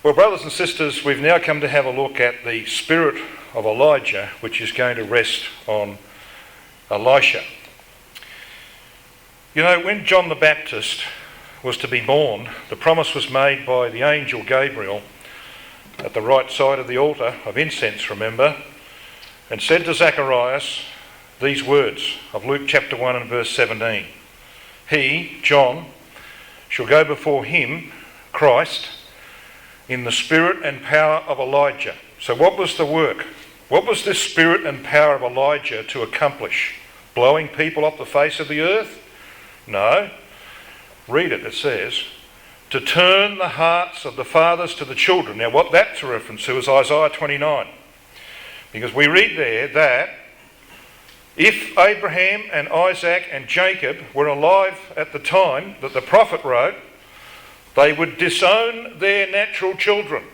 Well, brothers and sisters, we've now come to have a look at the spirit of Elijah, which is going to rest on Elisha. You know, when John the Baptist was to be born, the promise was made by the angel Gabriel at the right side of the altar of incense, remember, and said to Zacharias these words of Luke chapter 1 and verse 17. He, John, shall go before him, Christ, in the spirit and power of Elijah. So what was the work? What was this spirit and power of Elijah to accomplish? Blowing people off the face of the earth? No. Read it, it says, to turn the hearts of the fathers to the children. Now what that's a reference to is Isaiah 29. Because we read there that if Abraham and Isaac and Jacob were alive at the time that the prophet wrote, they would disown their natural children.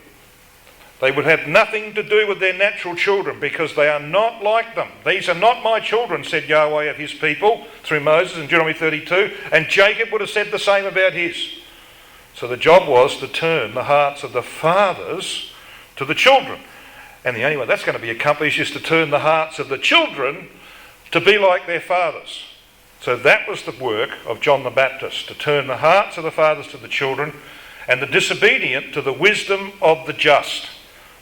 They would have nothing to do with their natural children because they are not like them. These are not my children, said Yahweh of his people through Moses in Deuteronomy 32, and Jacob would have said the same about his. So the job was to turn the hearts of the fathers to the children. And the only way that's going to be accomplished is to turn the hearts of the children to be like their fathers. So that was the work of John the Baptist, to turn the hearts of the fathers to the children and the disobedient to the wisdom of the just,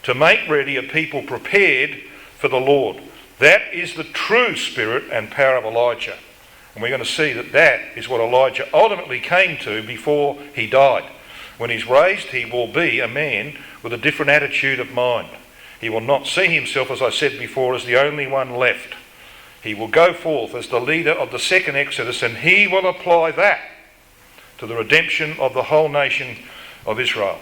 to make ready a people prepared for the Lord. That is the true spirit and power of Elijah. And we're going to see that that is what Elijah ultimately came to before he died. When he's raised, he will be a man with a different attitude of mind. He will not see himself, as I said before, as the only one left. He will go forth as the leader of the second Exodus, and he will apply that to the redemption of the whole nation of Israel.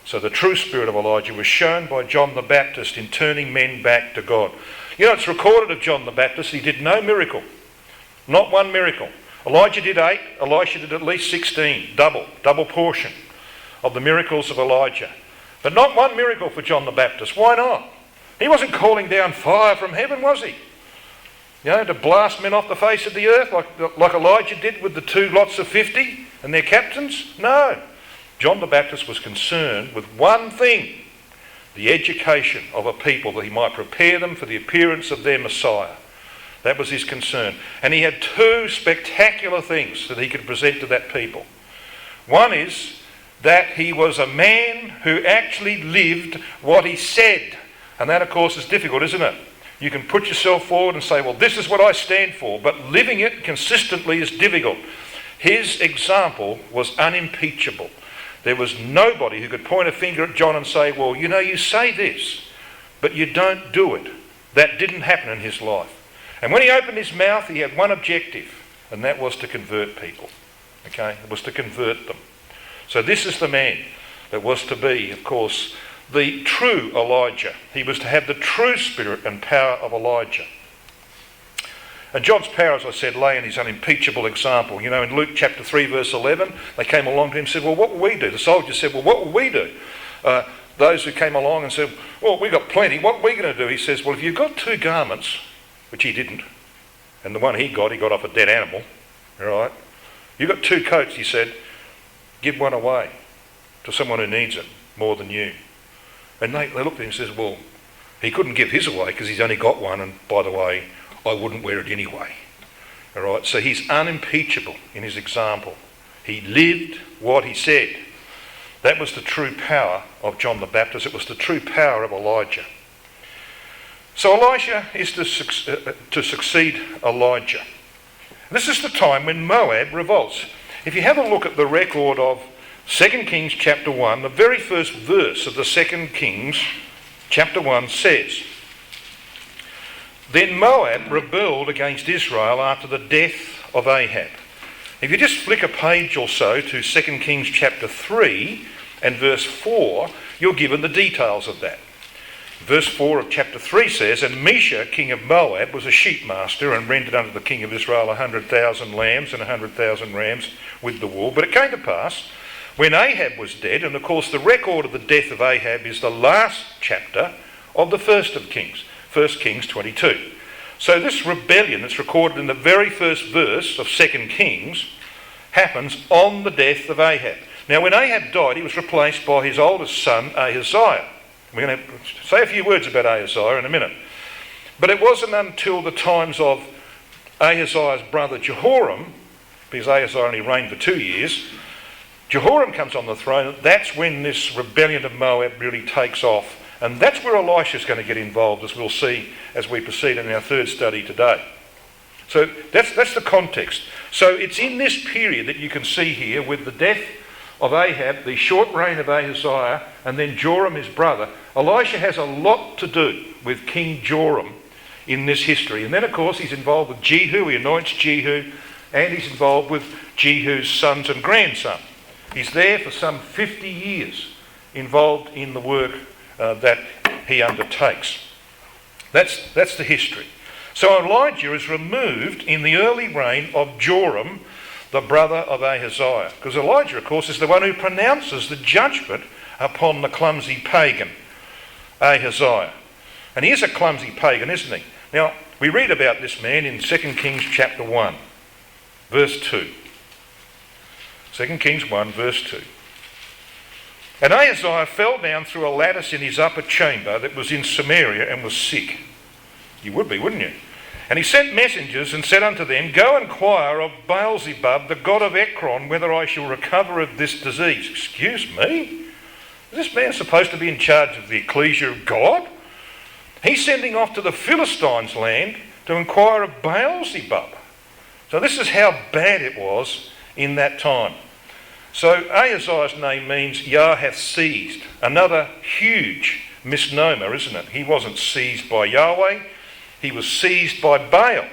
So the true spirit of Elijah was shown by John the Baptist in turning men back to God. You know, it's recorded of John the Baptist, he did no miracle. Not one miracle. Elijah did 8, Elisha did at least 16. Double portion of the miracles of Elijah. But not one miracle for John the Baptist. Why not? He wasn't calling down fire from heaven, was he? You know, to blast men off the face of the earth like Elijah did with the 2 lots of 50 and their captains? No. John the Baptist was concerned with one thing, the education of a people, that he might prepare them for the appearance of their Messiah. That was his concern. And he had 2 spectacular things that he could present to that people. One is that he was a man who actually lived what he said. And that, of course, is difficult, isn't it? You can put yourself forward and say, well, this is what I stand for, but living it consistently is difficult. His example was unimpeachable. There was nobody who could point a finger at John and say, well, you know, you say this, but you don't do it. That didn't happen in his life. And when he opened his mouth, he had one objective, and that was to convert people. Okay? It was to convert them. So this is the man that was to be, of course, the true Elijah. He was to have the true spirit and power of Elijah. And John's power, as I said, lay in his unimpeachable example. You know, in Luke chapter 3 verse 11, they came along to him and said, well, what will we do? The soldiers said, well, what will we do? Those who came along and said, well, we've got plenty. What are we going to do? He says, well, if you've got 2 garments, which he didn't, and the one he got off a dead animal, all right? You've got 2 coats, he said, give one away to someone who needs it more than you. And they looked at him and says, well, he couldn't give his away because he's only got one, and by the way, I wouldn't wear it anyway. All right, so he's unimpeachable in his example. He lived what he said. That was the true power of John the Baptist. It was the true power of Elijah. So Elisha is to succeed Elijah. This is the time when Moab revolts. If you have a look at the record of 2 Kings chapter 1, the very first verse of the 2 Kings chapter 1 says, then Moab rebelled against Israel after the death of Ahab. If you just flick a page or so to 2 Kings chapter 3 and verse 4, you're given the details of that. Verse 4 of chapter 3 says, and Mesha, king of Moab, was a sheep master and rented unto the king of Israel 100,000 lambs and 100,000 rams with the wool. But it came to pass, when Ahab was dead, and of course the record of the death of Ahab is the last chapter of the first of Kings, 1 Kings 22. So this rebellion that's recorded in the very first verse of 2 Kings happens on the death of Ahab. Now, when Ahab died, he was replaced by his oldest son, Ahaziah. We're going to say a few words about Ahaziah in a minute. But it wasn't until the times of Ahaziah's brother Jehoram, because Ahaziah only reigned for 2 years, Jehoram comes on the throne. That's when this rebellion of Moab really takes off. And that's where Elisha's going to get involved, as we'll see as we proceed in our third study today. So that's the context. So it's in this period that you can see here, with the death of Ahab, the short reign of Ahaziah, and then Joram his brother. Elisha has a lot to do with King Joram in this history. And then, of course, he's involved with Jehu. He anoints Jehu, and he's involved with Jehu's sons and grandson. He's there for some 50 years involved in the work that he undertakes. That's the history. So Elijah is removed in the early reign of Joram, the brother of Ahaziah. Because Elijah, of course, is the one who pronounces the judgment upon the clumsy pagan, Ahaziah. And he is a clumsy pagan, isn't he? Now, we read about this man in 2 Kings chapter 1, verse 2. 2 Kings 1, verse 2. And Ahaziah fell down through a lattice in his upper chamber that was in Samaria and was sick. You would be, wouldn't you? And he sent messengers and said unto them, Go inquire of Baal-zebub, the god of Ekron, whether I shall recover of this disease. Excuse me? Is this man supposed to be in charge of the Ecclesia of God? He's sending off to the Philistines' land to inquire of Baal-zebub. So this is how bad it was in that time. So Ahaziah's name means Yah hath seized. Another huge misnomer, isn't it? He wasn't seized by Yahweh. He was seized by Baal.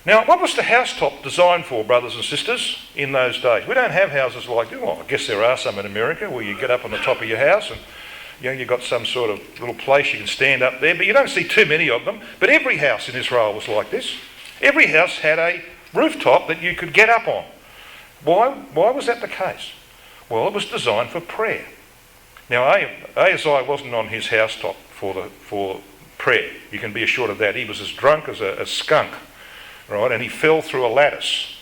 Now, what was the housetop designed for, brothers and sisters, in those days? We don't have houses like this. Well, I guess there are some in America where you get up on the top of your house and you've got some sort of little place you can stand up there, but you don't see too many of them. But every house in Israel was like this. Every house had a rooftop that you could get up on. Why was that the case? Well, it was designed for prayer. Now, Ahaziah wasn't on his housetop for prayer. You can be assured of that. He was as drunk as a skunk, right? And he fell through a lattice.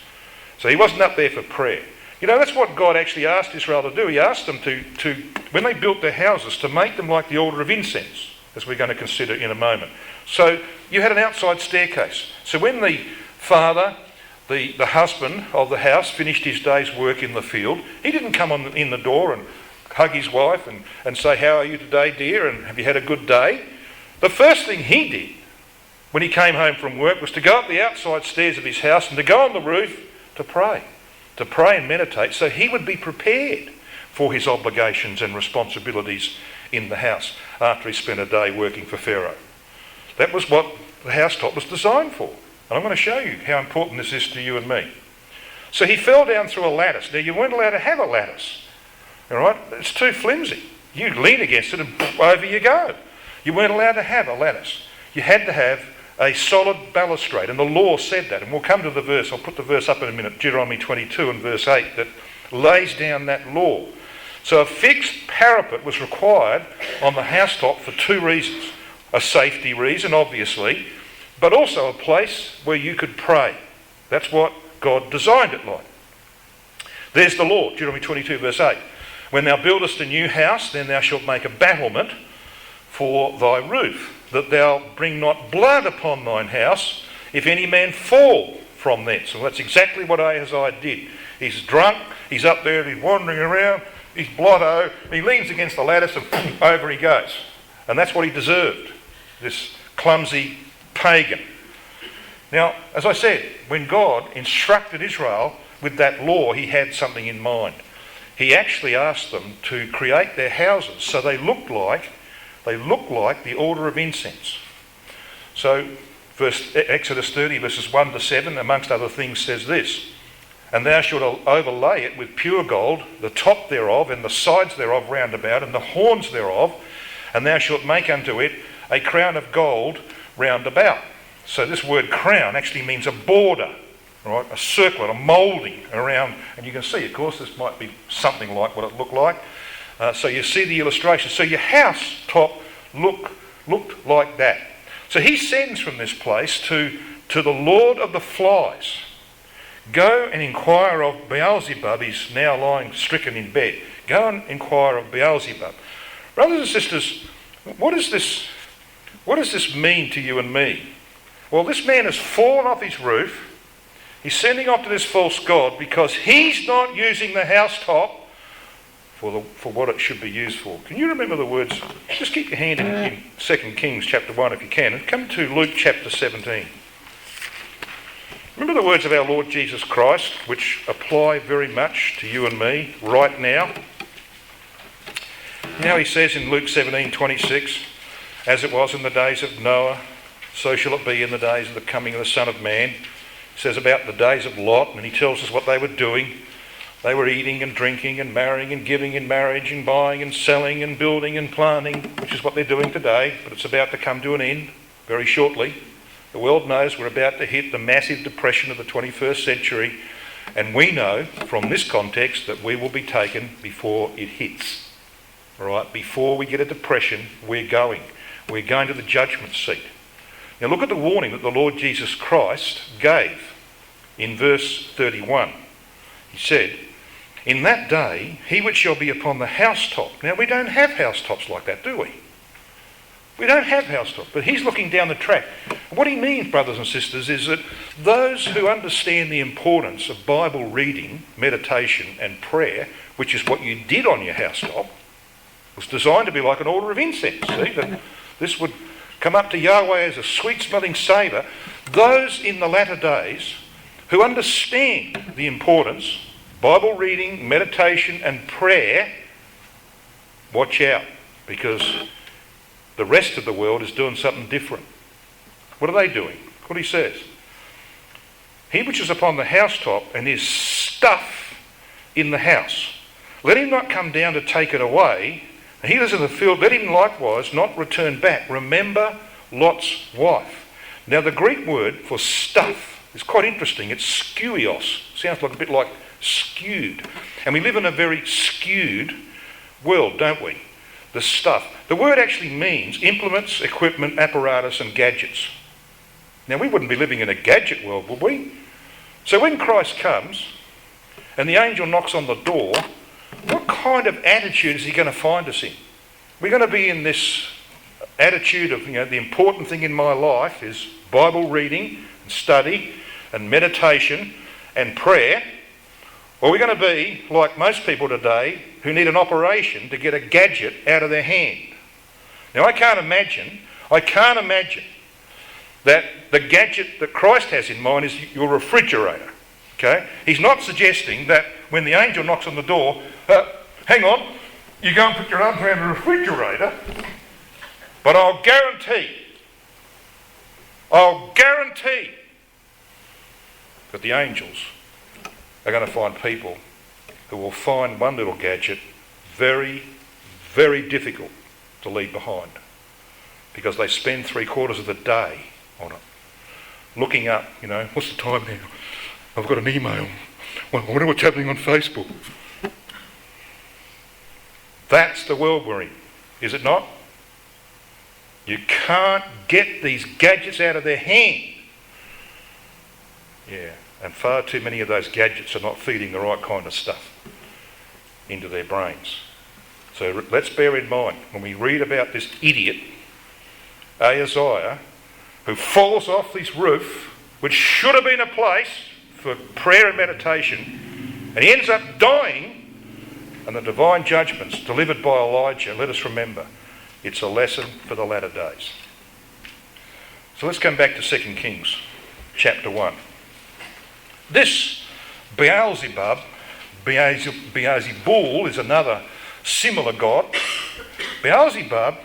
So he wasn't up there for prayer. You know, that's what God actually asked Israel to do. He asked them to when they built their houses, to make them like the altar of incense, as we're going to consider in a moment. So you had an outside staircase. So when the father, the husband of the house, finished his day's work in the field, he didn't come in the door and hug his wife and say, How are you today, dear? And have you had a good day? The first thing he did when he came home from work was to go up the outside stairs of his house and to go on the roof to pray and meditate, so he would be prepared for his obligations and responsibilities in the house after he spent a day working for Pharaoh. That was what the housetop was designed for. And I'm going to show you how important this is to you and me. So he fell down through a lattice. Now, you weren't allowed to have a lattice. All right? It's too flimsy. You lean against it and over you go. You weren't allowed to have a lattice. You had to have a solid balustrade, and the law said that. And we'll come to the verse. I'll put the verse up in a minute, Deuteronomy 22 and verse 8, that lays down that law. So a fixed parapet was required on the housetop for two reasons. A safety reason, obviously, but also a place where you could pray. That's what God designed it like. There's the law, Deuteronomy 22 verse 8. When thou buildest a new house, then thou shalt make a battlement for thy roof, that thou bring not blood upon thine house, if any man fall from thence. And that's exactly what Ahaziah did. He's drunk, he's up there, he's wandering around, he's blotto, he leans against the lattice and over he goes. And that's what he deserved, this clumsy pagan. Now, as I said, when God instructed Israel with that law, he had something in mind. He actually asked them to create their houses so they looked like the altar of incense. So Exodus 30 verses 1 to 7, amongst other things, says this: And thou shalt overlay it with pure gold, the top thereof and the sides thereof round about, and the horns thereof, and thou shalt make unto it a crown of gold round about. So this word crown actually means a border, right? A circlet, a moulding around. And you can see, of course, this might be something like what it looked like. So you see the illustration. So your house top looked like that. So he sends from this place to the Lord of the Flies, Go and inquire of Baal-zebub. He's now lying stricken in bed. Go and inquire of Baal-zebub. Brothers and sisters, what does this mean to you and me? Well, this man has fallen off his roof. He's sending off to this false god because he's not using the housetop for what it should be used for. Can you remember the words? Just keep your hand in 2 Kings chapter 1 if you can, and come to Luke chapter 17. Remember the words of our Lord Jesus Christ, which apply very much to you and me right now. Now he says in Luke 17:26, as it was in the days of Noah, so shall it be in the days of the coming of the Son of Man. He says about the days of Lot, and he tells us what they were doing. They were eating and drinking and marrying and giving in marriage and buying and selling and building and planting, which is what they're doing today, but it's about to come to an end very shortly. The world knows we're about to hit the massive depression of the 21st century, and we know from this context that we will be taken before it hits. All right, before we get a depression, we're going to the judgment seat. Now look at the warning that the Lord Jesus Christ gave in verse 31. He said, in that day, he which shall be upon the housetop. Now we don't have housetops like that, do we? We don't have housetops, but he's looking down the track. What he means, brothers and sisters, is that those who understand the importance of Bible reading, meditation and prayer, which is what you did on your housetop, was designed to be like an altar of incense. See, that this would come up to Yahweh as a sweet-smelling savour. Those in the latter days who understand the importance, Bible reading, meditation and prayer, watch out, because the rest of the world is doing something different. What are they doing? What he says. He which is upon the housetop and is stuff in the house, let him not come down to take it away. And he that is in the field, let him likewise not return back. Remember Lot's wife. Now the Greek word for stuff is quite interesting. It's skuios. Sounds like a bit like skewed. And we live in a very skewed world, don't we? The stuff. The word actually means implements, equipment, apparatus and gadgets. Now we wouldn't be living in a gadget world, would we? So when Christ comes and the angel knocks on the door, what kind of attitude is he going to find us in? We're going to be in this attitude of, the important thing in my life is Bible reading and study and meditation and prayer. Or we're going to be like most people today who need an operation to get a gadget out of their hand. Now I can't imagine that the gadget that Christ has in mind is your refrigerator. Okay? He's not suggesting that when the angel knocks on the door, hang on, you go and put your arms around the refrigerator, but I'll guarantee that the angels are going to find people who will find one little gadget very, very difficult to leave behind, because they spend 3/4 of the day on it, looking up, what's the time now? I've got an email. Well, I wonder what's happening on Facebook. That's the world we're in, is it not? You can't get these gadgets out of their hand. Yeah, and far too many of those gadgets are not feeding the right kind of stuff into their brains. So let's bear in mind, when we read about this idiot, Ahaziah, who falls off this roof, which should have been a place for prayer and meditation, and he ends up dying, and the divine judgments delivered by Elijah, let us remember, it's a lesson for the latter days. So let's come back to 2 Kings chapter 1. This Baal-zebub, Baal-zebul is another similar god. Baal-zebub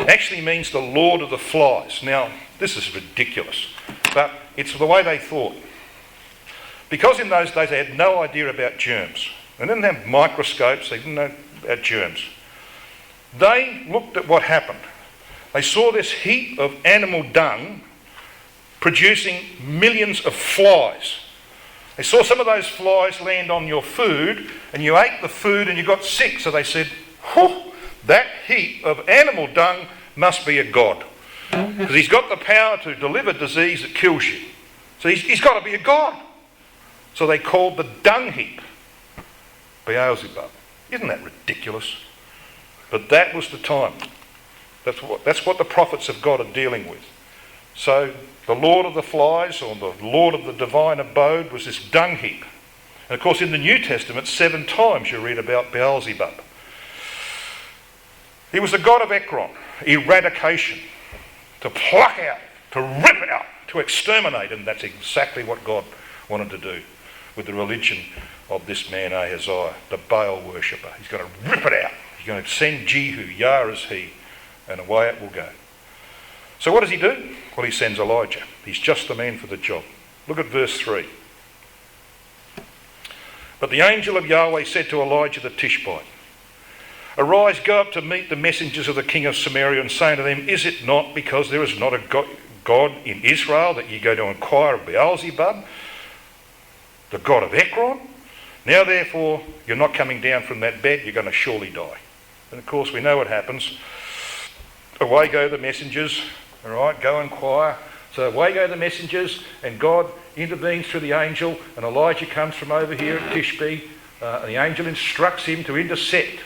actually means the Lord of the Flies. Now, this is ridiculous, but it's the way they thought. Because in those days they had no idea about germs. They didn't have microscopes, they didn't know about germs. They looked at what happened. They saw this heap of animal dung producing millions of flies. They saw some of those flies land on your food, and you ate the food and you got sick. So they said, whew, that heap of animal dung must be a god, because he's got the power to deliver disease that kills you. So he's got to be a god. So they called the dung heap Baal-zebub. Isn't that ridiculous? But that was the time. That's what the prophets of God are dealing with. So the Lord of the flies, or the Lord of the divine abode, was this dung heap. And of course in the New Testament 7 times you read about Baal-zebub. He was the god of Ekron, eradication, to pluck out, to rip out, to exterminate. And that's exactly what God wanted to do with the religion of this man Ahaziah, the Baal worshipper. He's going to rip it out. He's going to send Jehu, Yah is he, and away it will go. So what does he do? Well, he sends Elijah. He's just the man for the job. Look at verse 3. But the angel of Yahweh said to Elijah the Tishbite, "Arise, go up to meet the messengers of the king of Samaria, and say to them, Is it not because there is not a God in Israel that ye go to inquire of Baal-zebub, the god of Ekron? Now therefore you're not coming down from that bed, you're going to surely die." And of course we know what happens. Away go the messengers, all right, go inquire. So away go the messengers, and God intervenes through the angel, and Elijah comes from over here at Tishbe, and the angel instructs him to intercept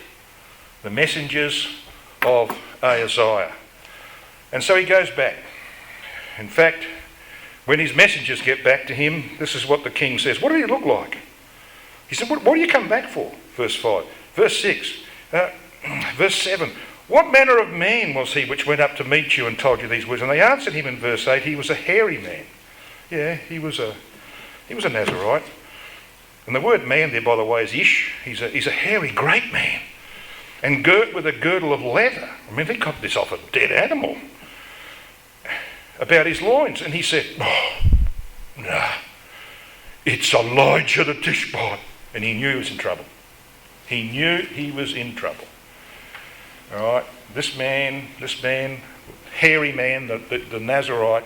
the messengers of Ahaziah. And so he goes back. In fact, when his messengers get back to him, this is what the king says. What did he look like? He said, what do you come back for? Verse 5. Verse 6. Verse 7. What manner of man was he which went up to meet you and told you these words? And they answered him in verse 8, he was a hairy man. Yeah, he was a Nazarite. And the word man there, by the way, is ish. He's a hairy great man. And girt with a girdle of leather. I mean, they got this off a dead animal. About his loins. And he said, nah, it's Elijah the Tishbite. And he knew he was in trouble. He knew he was in trouble. All right, this man, hairy man, the Nazarite,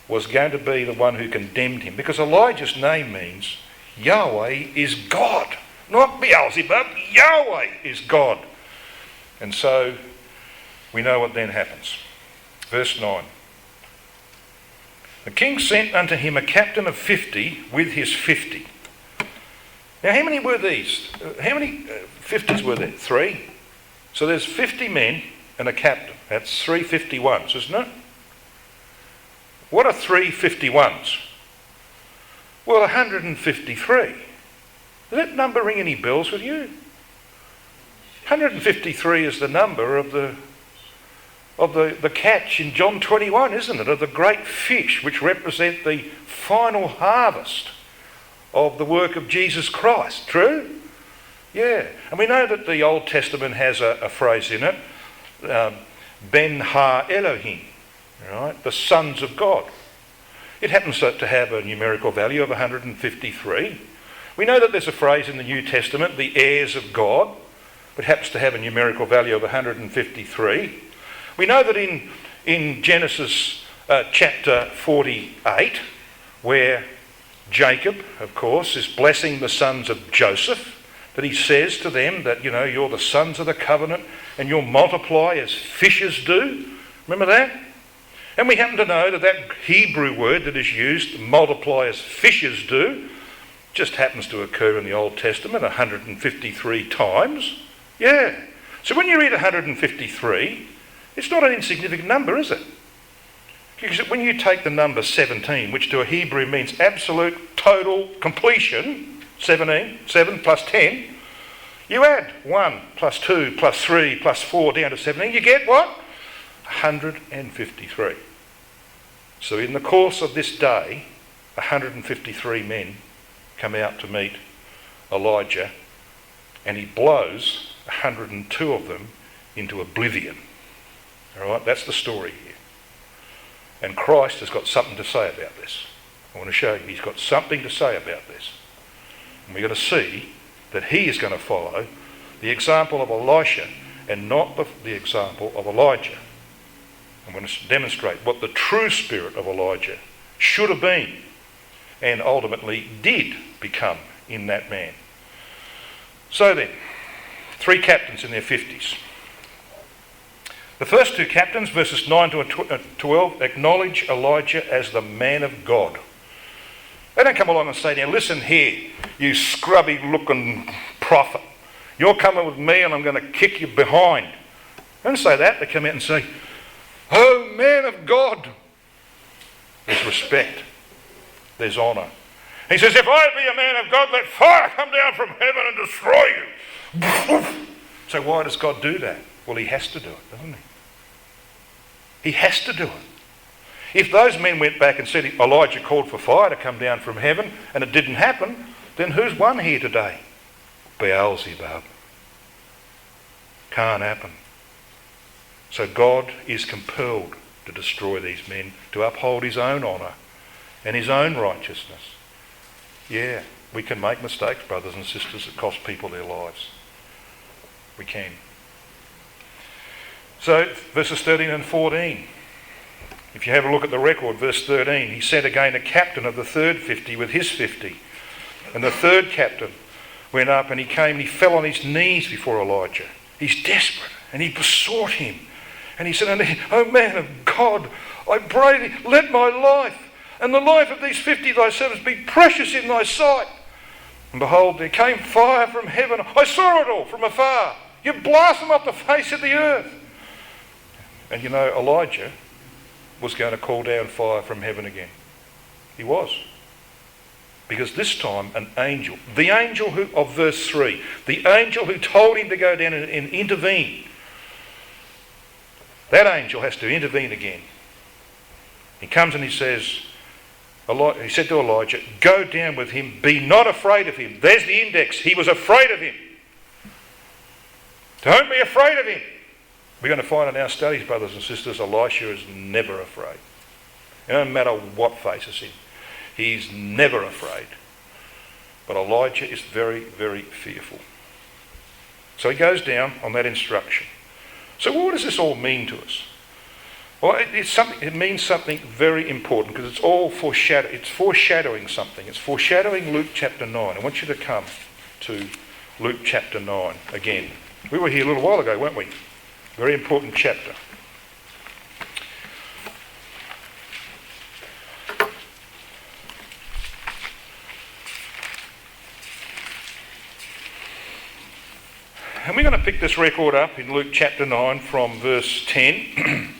was going to be the one who condemned him. Because Elijah's name means Yahweh is God. Not Baal-zebub, Yahweh is God. And so we know what then happens. Verse 9. The king sent unto him a captain of 50 with his 50. Now how many were these? How many 50s were there? 3? So there's 50 men and a captain. That's 3 51s, isn't it? What are 3 51s? Well, 153. Does that number ring any bells with you? 153 is the number of the catch in John 21, isn't it? Of the great fish which represent the final harvest of the work of Jesus Christ. True? Yeah. And we know that the Old Testament has a phrase in it, Ben Ha Elohim, right? The sons of God. It happens to have a numerical value of 153. We know that there's a phrase in the New Testament, the heirs of God, which happens to have a numerical value of 153. We know that in Genesis chapter 48, where Jacob, of course, is blessing the sons of Joseph, that he says to them that, you're the sons of the covenant and you'll multiply as fishes do. Remember that? And we happen to know that Hebrew word that is used, multiply as fishes do, just happens to occur in the Old Testament 153 times. Yeah. So when you read 153, it's not an insignificant number, is it? Because when you take the number 17, which to a Hebrew means absolute, total, completion, 7 plus 10, you add 1 plus 2 plus 3 plus 4 down to 17, you get what? 153. So in the course of this day, 153 men come out to meet Elijah, and he blows 102 of them into oblivion. All right, that's the story here. And Christ has got something to say about this. I want to show you he's got something to say about this. And we're going to see that he is going to follow the example of Elisha and not the example of Elijah. I'm going to demonstrate what the true spirit of Elijah should have been and ultimately did become in that man. So then, 3 captains in their 50s. The first 2 captains, verses 9 to 12, acknowledge Elijah as the man of God. They don't come along and say, now listen here, you scrubby looking prophet. You're coming with me and I'm going to kick you behind. They don't say that. They come out and say, oh, man of God. There's respect. There's honour. He says, if I be a man of God, let fire come down from heaven and destroy you. So why does God do that? Well, he has to do it, doesn't he? He has to do it. If those men went back and said Elijah called for fire to come down from heaven and it didn't happen, then who's won here today? Baal-zebub. Can't happen. So God is compelled to destroy these men, to uphold his own honour and his own righteousness. Yeah, we can make mistakes, brothers and sisters, that cost people their lives. We can. So, verses 13 and 14. If you have a look at the record, verse 13, he sent again a captain of the third 50 with his 50. And the third captain went up and he came and he fell on his knees before Elijah. He's desperate and he besought him. And he said unto him, O man of God, I pray thee, let my life and the life of these 50 thy servants be precious in thy sight. And behold, there came fire from heaven. I saw it all from afar. You blast them off the face of the earth. And you know, Elijah was going to call down fire from heaven again. He was. Because this time an angel, the angel of verse 3, the angel who told him to go down and intervene, that angel has to intervene again. He comes and he says, he said to Elijah, go down with him, be not afraid of him. There's the index. He was afraid of him. Don't be afraid of him. We're going to find in our studies, brothers and sisters, Elisha is never afraid. It doesn't matter what faces him. He's never afraid. But Elijah is very, very fearful. So he goes down on that instruction. So what does this all mean to us? Well, it means something very important because it's all foreshadowing something. It's foreshadowing Luke chapter 9. I want you to come to Luke chapter 9 again. We were here a little while ago, weren't we? Very important chapter. And we're going to pick this record up in Luke chapter 9 from verse 10. I'm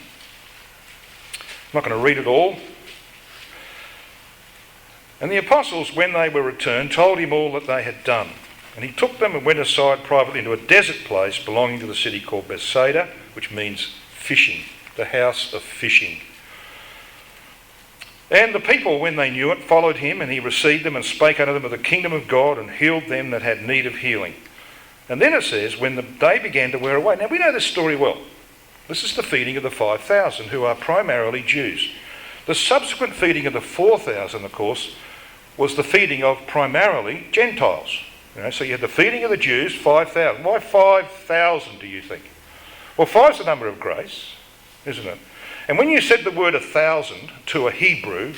not going to read it all. And the apostles, when they were returned, told him all that they had done. And he took them and went aside privately into a desert place belonging to the city called Bethsaida, which means fishing, the house of fishing. And the people, when they knew it, followed him, and he received them and spake unto them of the kingdom of God and healed them that had need of healing. And then it says, when the day began to wear away. Now we know this story well. This is the feeding of the 5,000, who are primarily Jews. The subsequent feeding of the 4,000, of course, was the feeding of primarily Gentiles. So you had the feeding of the Jews, 5,000. Why 5,000, do you think? Well, 5's the number of grace, isn't it? And when you said the word 1,000 to a Hebrew,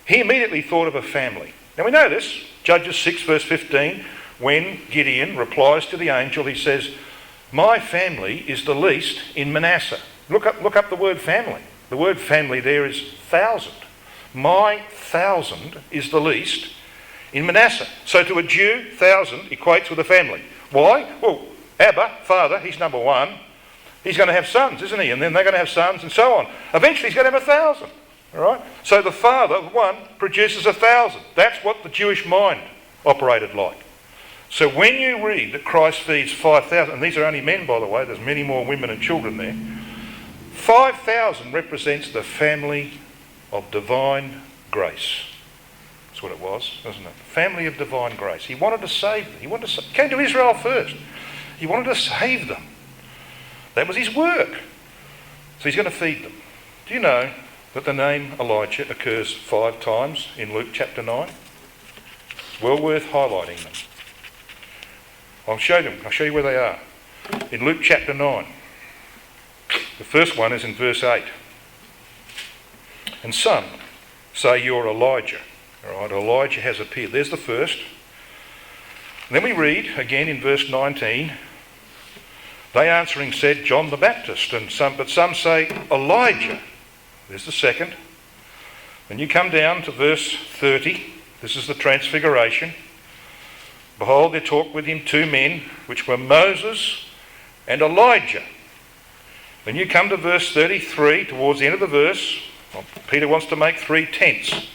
he immediately thought of a family. Now we know this. Judges 6 verse 15, when Gideon replies to the angel, he says, my family is the least in Manasseh. Look up the word family. The word family there is 1,000. My 1,000 is the least in Manasseh. So to a Jew, 1,000 equates with a family. Why? Well, Abba, father, he's number one. He's going to have sons, isn't he? And then they're going to have sons and so on. Eventually he's going to have 1,000. All right? So the father, one, produces 1,000. That's what the Jewish mind operated like. So when you read that Christ feeds 5,000, and these are only men, by the way, there's many more women and children there, 5,000 represents the family of divine grace. That's what it was, wasn't it? Family of divine grace. He wanted to save them. He came to Israel first. He wanted to save them. That was his work. So he's going to feed them. Do you know that the name Elijah occurs 5 times in Luke chapter 9? It's well worth highlighting them. I'll show you where they are. In Luke chapter 9. The first one is in verse 8. And some say you're Elijah. All right, Elijah has appeared. There's the first. And then we read again in verse 19. They answering said, John the Baptist. But some say Elijah. There's the second. Then you come down to verse 30. This is the transfiguration. Behold, there talked with him 2 men, which were Moses and Elijah. When you come to verse 33, towards the end of the verse, Peter wants to make 3 tents.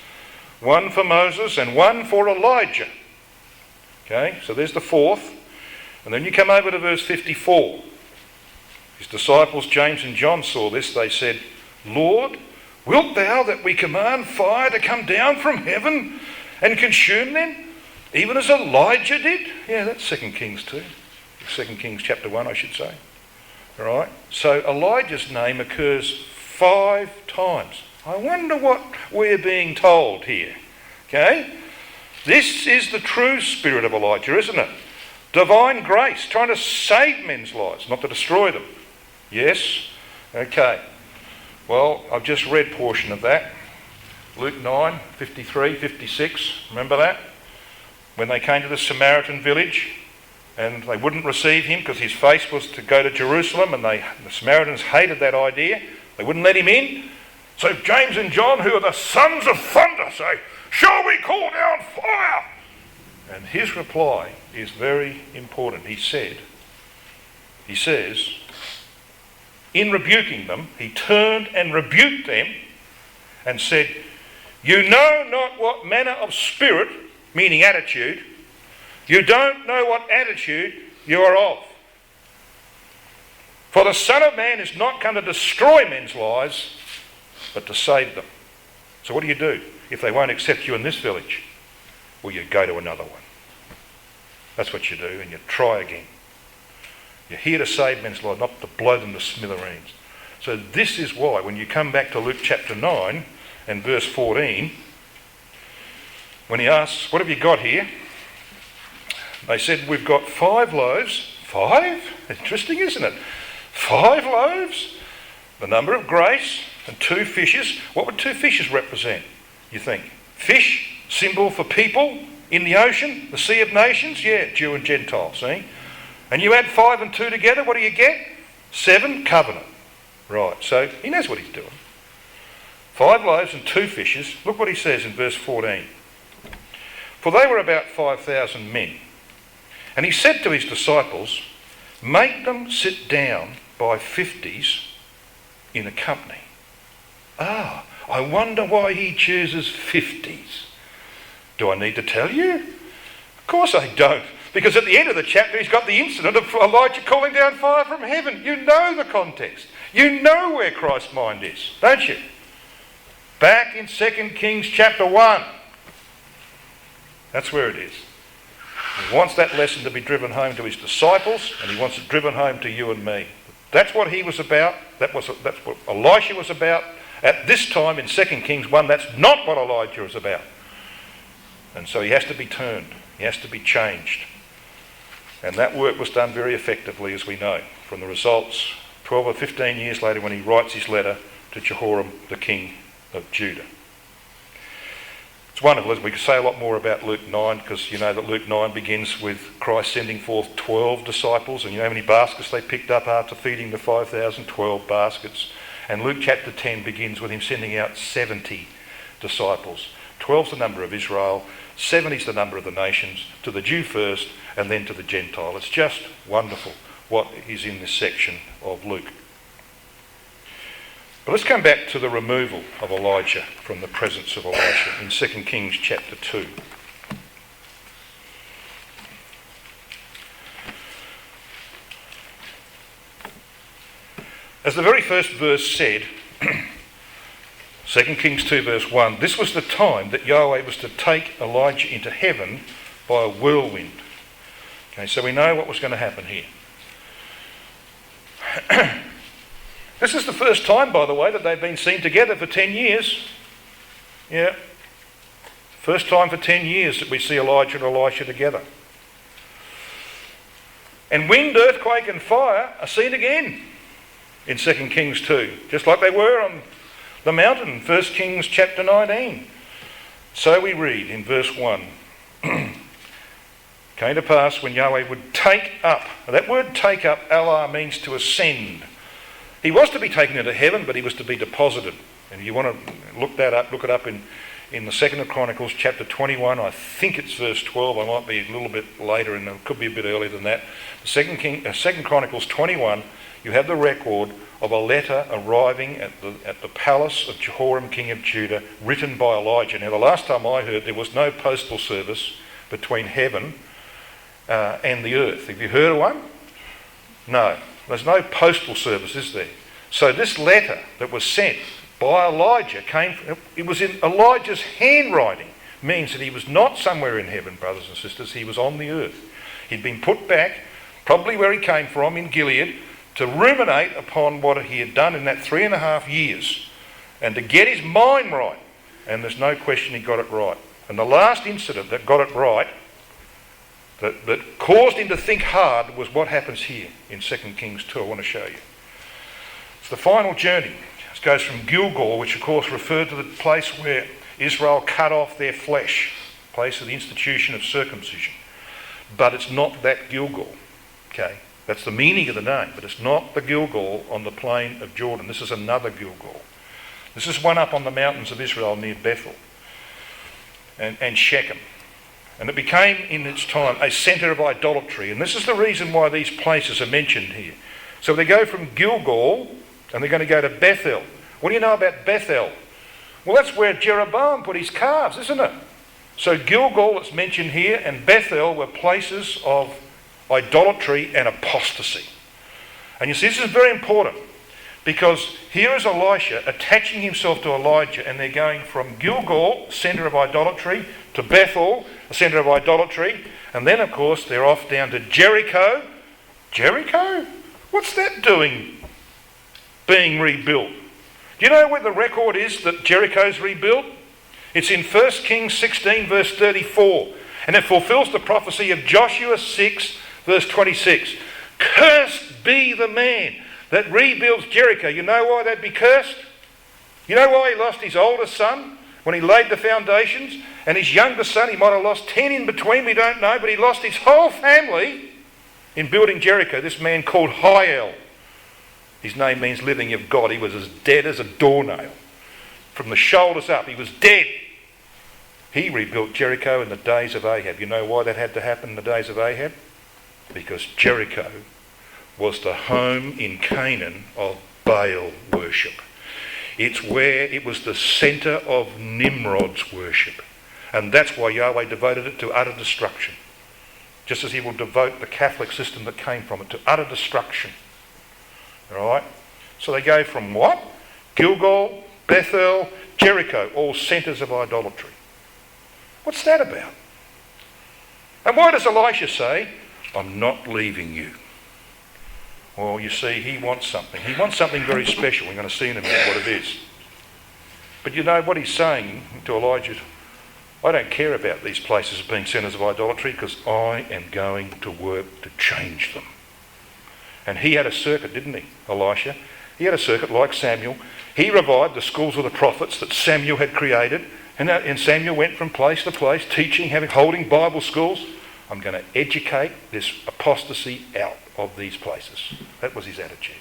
One for Moses and one for Elijah. Okay, so there's the 4th. And then you come over to verse 54. His disciples James and John saw this. They said, Lord, wilt thou that we command fire to come down from heaven and consume them, even as Elijah did? Yeah, that's 2 Kings 2. 2 Kings chapter 1, I should say. All right. So Elijah's name occurs 5 times. I wonder what we're being told here. Okay? This is the true spirit of Elijah, isn't it? Divine grace, trying to save men's lives, not to destroy them. Yes? Okay. Well, I've just read portion of that. Luke 9, 53, 56. Remember that? When they came to the Samaritan village and they wouldn't receive him because his face was to go to Jerusalem, and the Samaritans hated that idea. They wouldn't let him in. So James and John, who are the sons of thunder, say, shall we call down fire? And his reply is very important. He says, in rebuking them, he turned and rebuked them and said, you know not what manner of spirit, meaning attitude, you don't know what attitude you are of. For the Son of Man is not come to destroy men's lives, but to save them. So what do you do if they won't accept you in this village? Well, you go to another one. That's what you do, and you try again. You're here to save men's lives, not to blow them to smithereens. So this is why, when you come back to Luke chapter 9 and verse 14, when he asks, what have you got here? They said, we've got 5 loaves. 5? Interesting, isn't it? 5 loaves, the number of grace, and 2 fishes. What would 2 fishes represent, you think? Fish, symbol for people in the ocean, the sea of nations. Yeah, Jew and Gentile, see? And you add 5 and 2 together, what do you get? 7, covenant. Right, so he knows what he's doing. 5 loaves and 2 fishes. Look what he says in verse 14. For they were about 5,000 men. And he said to his disciples, make them sit down by 50s in a company. Ah, I wonder why he chooses 50s. Do I need to tell you? Of course I don't. Because at the end of the chapter he's got the incident of Elijah calling down fire from heaven. You know the context. You know where Christ's mind is, don't you? Back in 2 Kings chapter 1. What it is. He wants that lesson to be driven home to his disciples, and he wants it driven home to you and me. That's what he was about. That's what Elisha was about. At this time in 2 Kings 1, that's not what Elijah is about. And so he has to be turned. He has to be changed. And that work was done very effectively, as we know, from the results 12 or 15 years later when he writes his letter to Jehoram, the king of Judah. It's wonderful, as we could say a lot more about Luke 9, because you know that Luke 9 begins with Christ sending forth 12 disciples, and you know how many baskets they picked up after feeding the 5,000? 12 baskets. And Luke chapter 10 begins with him sending out 70 disciples. 12's the number of Israel, 70's the number of the nations, to the Jew first and then to the Gentile. It's just wonderful what is in this section of Luke. But let's come back to the removal of Elijah from the presence of Elisha in 2 Kings chapter 2. As the very first verse said, 2 Kings 2 verse 1, this was the time that Yahweh was to take Elijah into heaven by a whirlwind. Okay, so we know what was going to happen here. This is the first time, by the way, that they've been seen together for 10 years. Yeah. First time for 10 years that we see Elijah and Elisha together. And wind, earthquake and fire are seen again in 2 Kings 2, just like they were on the mountain in 1 Kings chapter 19. So we read in verse 1, came to pass when Yahweh would take up. Now that word take up, Allah, means to ascend. He was to be taken into heaven, but he was to be deposited. And if you want to look that up, look it up in in the 2nd of Chronicles chapter 21. I think it's verse 12. I might be a little bit later and it could be a bit earlier than that. 2nd Chronicles 21, you have the record of a letter arriving at the palace of Jehoram, king of Judah, written by Elijah. Now, the last time I heard, there was no postal service between heaven and the earth. Have you heard of one? No. There's no postal service, is there? So this letter that was sent by Elijah it was in Elijah's handwriting. Means that he was not somewhere in heaven, brothers and sisters. He was on the earth. He'd been put back, probably where he came from, in Gilead, to ruminate upon what he had done in that 3.5 years and to get his mind right. And there's no question he got it right. And the last incident that got it right, that caused him to think hard, was what happens here in 2 Kings 2. I want to show you. It's the final journey. It goes from Gilgal, which of course referred to the place where Israel cut off their flesh, place of the institution of circumcision. But it's not that Gilgal, okay? That's the meaning of the name, but it's not the Gilgal on the plain of Jordan. This is another Gilgal. This is one up on the mountains of Israel near Bethel and Shechem. And it became in its time a centre of idolatry. And this is the reason why these places are mentioned here. So they go from Gilgal and they're going to go to Bethel. What do you know about Bethel? Well, that's where Jeroboam put his calves, isn't it? So Gilgal, that's mentioned here, and Bethel were places of idolatry and apostasy. And you see, this is very important because here is Elisha attaching himself to Elijah, and they're going from Gilgal, centre of idolatry, to Bethel, a centre of idolatry, and then of course they're off down to Jericho. Jericho? What's that doing being rebuilt? Do you know where the record is that Jericho's rebuilt? It's in 1 Kings 16 verse 34, and it fulfills the prophecy of Joshua 6 verse 26. Cursed be the man that rebuilds Jericho. You know why that'd be cursed? You know why he lost his oldest son when he laid the foundations? And his youngest son, he might have lost 10 in between, we don't know, but he lost his whole family in building Jericho. This man called Hiel. His name means living of God. He was as dead as a doornail. From the shoulders up, he was dead. He rebuilt Jericho in the days of Ahab. You know why that had to happen in the days of Ahab? Because Jericho was the home in Canaan of Baal worship. It was the centre of Nimrod's worship. And that's why Yahweh devoted it to utter destruction. Just as he will devote the Catholic system that came from it to utter destruction. Alright? So they go from what? Gilgal, Bethel, Jericho, all centres of idolatry. What's that about? And why does Elisha say, I'm not leaving you? Well, you see, he wants something. He wants something very special. We're going to see in a minute what it is. But you know what he's saying to Elijah? I don't care about these places being centres of idolatry because I am going to work to change them. And he had a circuit, didn't he, Elisha? He had a circuit like Samuel. He revived the schools of the prophets that Samuel had created. And Samuel went from place to place, teaching, holding Bible schools. I'm going to educate this apostasy out of these places. That was his attitude.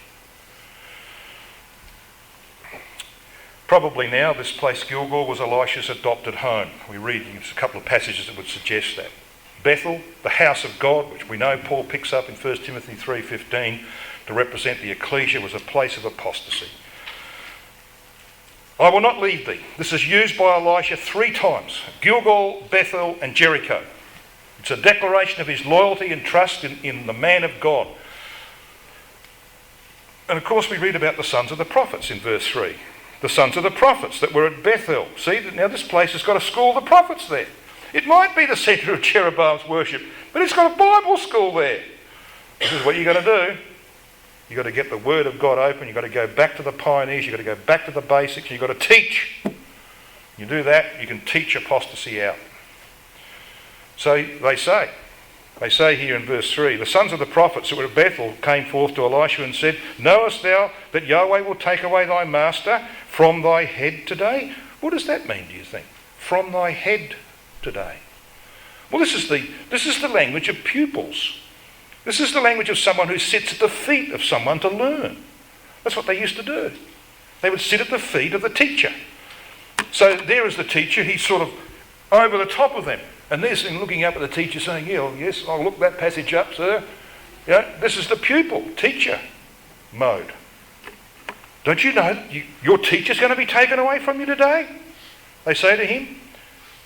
Probably now this place Gilgal was Elisha's adopted home. We read a couple of passages that would suggest that. Bethel, the house of God, which we know Paul picks up in 1 Timothy 3:15 to represent the Ecclesia, was a place of apostasy. I will not leave thee. This is used by Elisha 3 times. Gilgal, Bethel and Jericho. It's a declaration of his loyalty and trust in the man of God. And of course we read about the sons of the prophets in verse 3. The sons of the prophets that were at Bethel. See, now this place has got a school of the prophets there. It might be the centre of Jeroboam's worship, but it's got a Bible school there. This is what you've got to do. You've got to get the Word of God open. You've got to go back to the pioneers. You've got to go back to the basics. You've got to teach. You do that, you can teach apostasy out. So they say here in verse 3, the sons of the prophets that were at Bethel came forth to Elisha and said, knowest thou that Yahweh will take away thy master from thy head today? What does that mean, do you think? From thy head today. Well, this is the language of pupils. This is the language of someone who sits at the feet of someone to learn. That's what they used to do. They would sit at the feet of the teacher. So there is the teacher. He's sort of over the top of them. And there's him looking up at the teacher saying, yeah, well, yes, I'll look that passage up, sir. You know, this is the pupil, teacher mode. Don't you know your teacher's going to be taken away from you today? They say to him.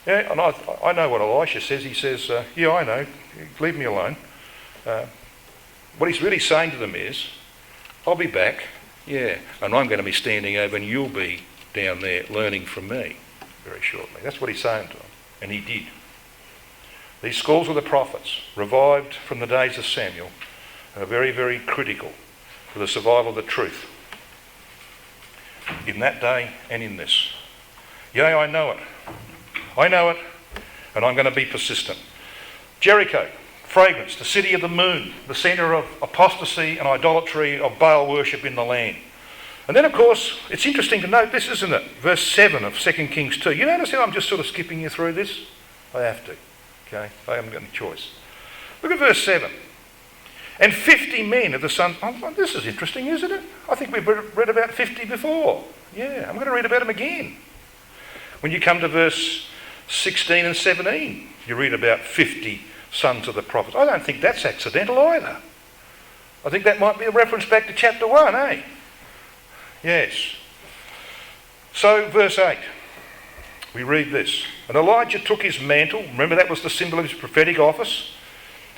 Yeah, and I know what Elisha says. He says, yeah, I know. Leave me alone. What he's really saying to them is, I'll be back, yeah, and I'm going to be standing over and you'll be down there learning from me very shortly. That's what he's saying to them. And he did. These schools of the prophets, revived from the days of Samuel, are very, very critical for the survival of the truth in that day and in this. Yea, I know it. I know it, and I'm going to be persistent. Jericho, fragrance, the city of the moon, the centre of apostasy and idolatry of Baal worship in the land. And then, of course, it's interesting to note this, isn't it? Verse 7 of 2 Kings 2. You notice how I'm just sort of skipping you through this? I have to. Okay? I haven't got any choice. Look at verse 7. And 50 men of the sons... Oh, this is interesting, isn't it? I think we've read about 50 before. Yeah, I'm going to read about them again. When you come to verse 16 and 17, you read about 50 sons of the prophets. I don't think that's accidental either. I think that might be a reference back to chapter 1, eh? Yes. So, verse 8, we read this. And Elijah took his mantle, remember that was the symbol of his prophetic office,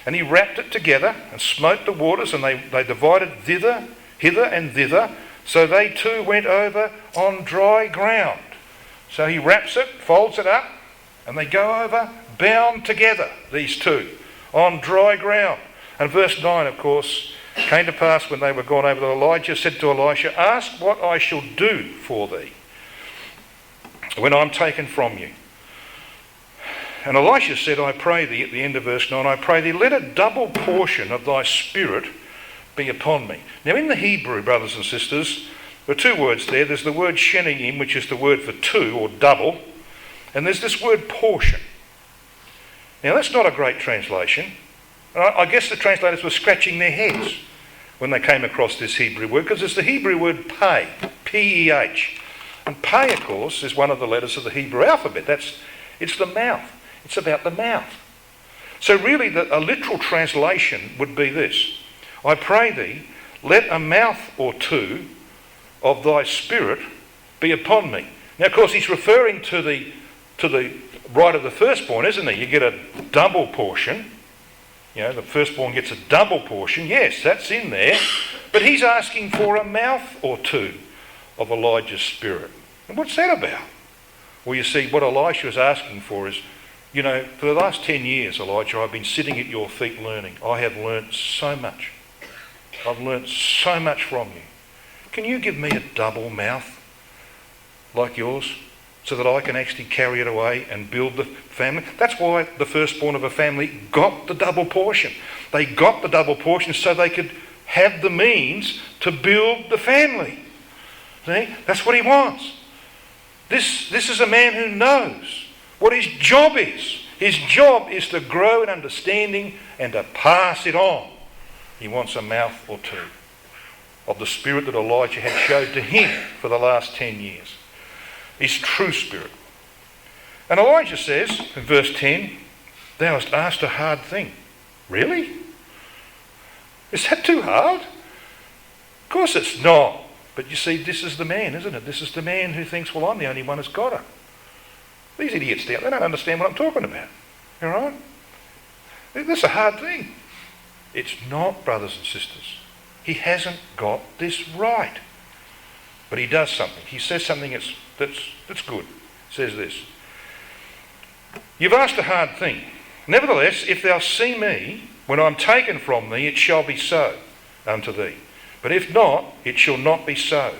and he wrapped it together and smote the waters, and they divided hither and thither, so they too went over on dry ground. So he wraps it, folds it up, and they go over bound together, these two, on dry ground. And verse 9, of course, came to pass when they were gone over, that Elijah said to Elisha, ask what I shall do for thee when I'm taken from you. And Elisha said, I pray thee, at the end of verse 9, I pray thee, let a double portion of thy spirit be upon me. Now in the Hebrew, brothers and sisters, there are two words there. There's the word shenim, which is the word for two or double, and there's this word portion. Now that's not a great translation. I guess the translators were scratching their heads when they came across this Hebrew word, because it's the Hebrew word peh, P-E-H. And peh, of course, is one of the letters of the Hebrew alphabet. It's the mouth. It's about the mouth. So really a literal translation would be this. I pray thee, let a mouth or two of thy spirit be upon me. Now, of course, he's referring to the right of the firstborn, isn't he? You get a double portion. You know, the firstborn gets a double portion. Yes, that's in there. But he's asking for a mouth or two of Elijah's spirit. And what's that about? Well, you see, what Elisha is asking for is, you know, for the last 10 years, Elijah, I've been sitting at your feet learning. I have learnt so much. I've learnt so much from you. Can you give me a double mouth like yours so that I can actually carry it away and build the family? That's why the firstborn of a family got the double portion. They got the double portion so they could have the means to build the family. See? That's what he wants. This is a man who knows what his job is. His job is to grow in understanding and to pass it on. He wants a mouth or two of the spirit that Elijah had showed to him for the last 10 years. His true spirit. And Elijah says in verse 10, thou hast asked a hard thing. Really? Is that too hard? Of course it's not. But you see, this is the man, isn't it? This is the man who thinks, well, I'm the only one who's got it. These idiots down there don't understand what I'm talking about. All right? This is a hard thing. It's not, brothers and sisters. He hasn't got this right. But he does something. He says something that's good. He says this. You've asked a hard thing. Nevertheless, if thou see me, when I'm taken from thee, it shall be so unto thee. But if not, it shall not be so.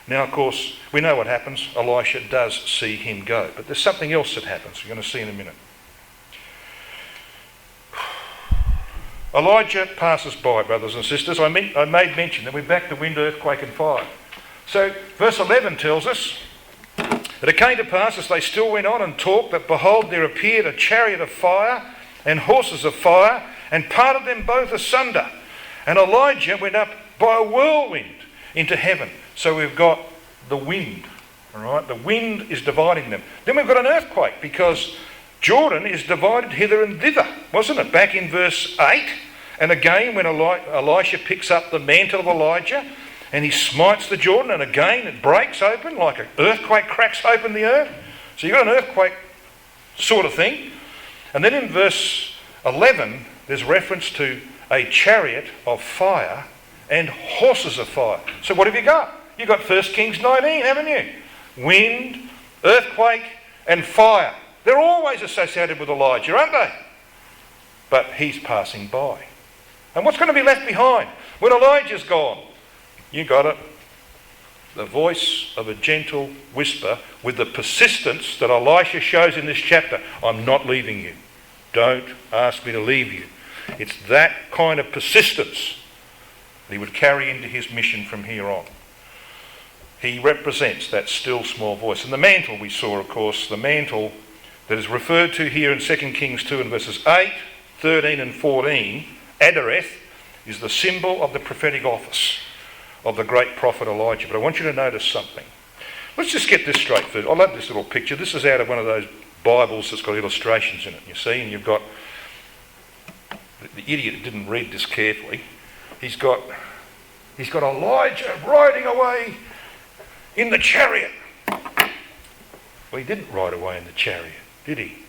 Now, of course, we know what happens. Elisha does see him go. But there's something else that happens. We're going to see in a minute. Elijah passes by, brothers and sisters. I made mention that we're back to wind, earthquake and fire. So verse 11 tells us that it came to pass as they still went on and talked that behold there appeared a chariot of fire and horses of fire and parted them both asunder. And Elijah went up by a whirlwind into heaven. So we've got the wind All right, the wind is dividing them. Then we've got an earthquake because Jordan is divided hither and thither, wasn't it? Back in verse 8. And again, when Elisha picks up the mantle of Elijah and he smites the Jordan, and again it breaks open like an earthquake cracks open the earth. So you've got an earthquake sort of thing. And then in verse 11, there's reference to a chariot of fire and horses of fire. So what have you got? You've got 1 Kings 19, haven't you? Wind, earthquake and fire. They're always associated with Elijah, aren't they? But he's passing by. And what's going to be left behind when Elijah's gone? You got it. The voice of a gentle whisper with the persistence that Elisha shows in this chapter. I'm not leaving you. Don't ask me to leave you. It's that kind of persistence that he would carry into his mission from here on. He represents that still small voice. And the mantle we saw, of course, the mantle that is referred to here in 2 Kings 2 and verses 8, 13 and 14, Adareth, is the symbol of the prophetic office of the great prophet Elijah. But I want you to notice something. Let's just get this straight first. I love this little picture. This is out of one of those Bibles that's got illustrations in it, you see, and you've got the idiot who didn't read this carefully. He's got Elijah riding away in the chariot. Well, he didn't ride away in the chariot, did he?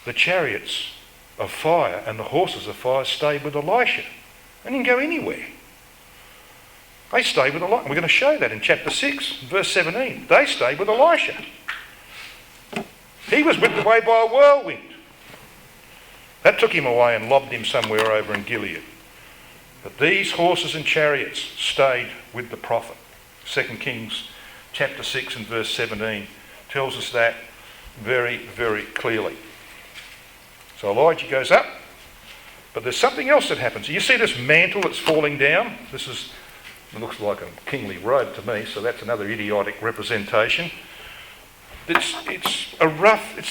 The chariots of fire and the horses of fire stayed with Elisha. They didn't go anywhere. They stayed with Elisha. We're going to show that in chapter 6, verse 17. They stayed with Elisha. He was whipped away by a whirlwind. That took him away and lobbed him somewhere over in Gilead. But these horses and chariots stayed with the prophet. 2 Kings chapter 6 and verse 17 tells us that very, very clearly. So Elijah goes up, but there's something else that happens. You see this mantle that's falling down? It looks like a kingly robe to me, so that's another idiotic representation. It's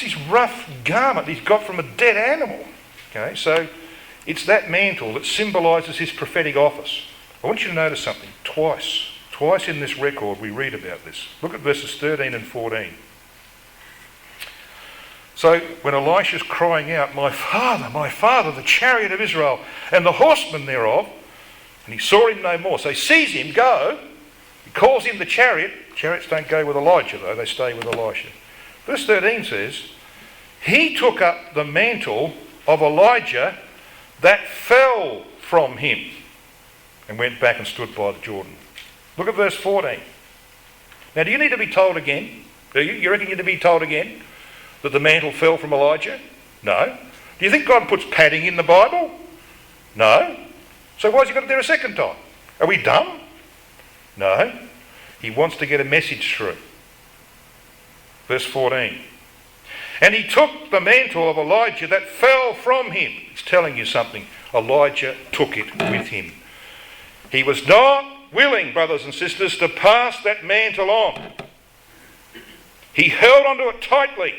his rough garment he's got from a dead animal. Okay, so it's that mantle that symbolises his prophetic office. I want you to notice something. Twice in this record we read about this. Look at verses 13 and 14. So when Elisha's crying out, my father, the chariot of Israel, and the horsemen thereof, and he saw him no more. So he sees him go, he calls him the chariot. Chariots don't go with Elijah though, they stay with Elisha. Verse 13 says, he took up the mantle of Elijah that fell from him and went back and stood by the Jordan. Look at verse 14. Now do you need to be told again? Do you? You reckon you're to be told again that the mantle fell from Elijah? No. Do you think God puts padding in the Bible? No. So why's he got it there a second time? Are we dumb? No. He wants to get a message through. Verse 14. And he took the mantle of Elijah that fell from him. He's telling you something. Elijah took it with him. He was not willing, brothers and sisters, to pass that mantle on. He held onto it tightly.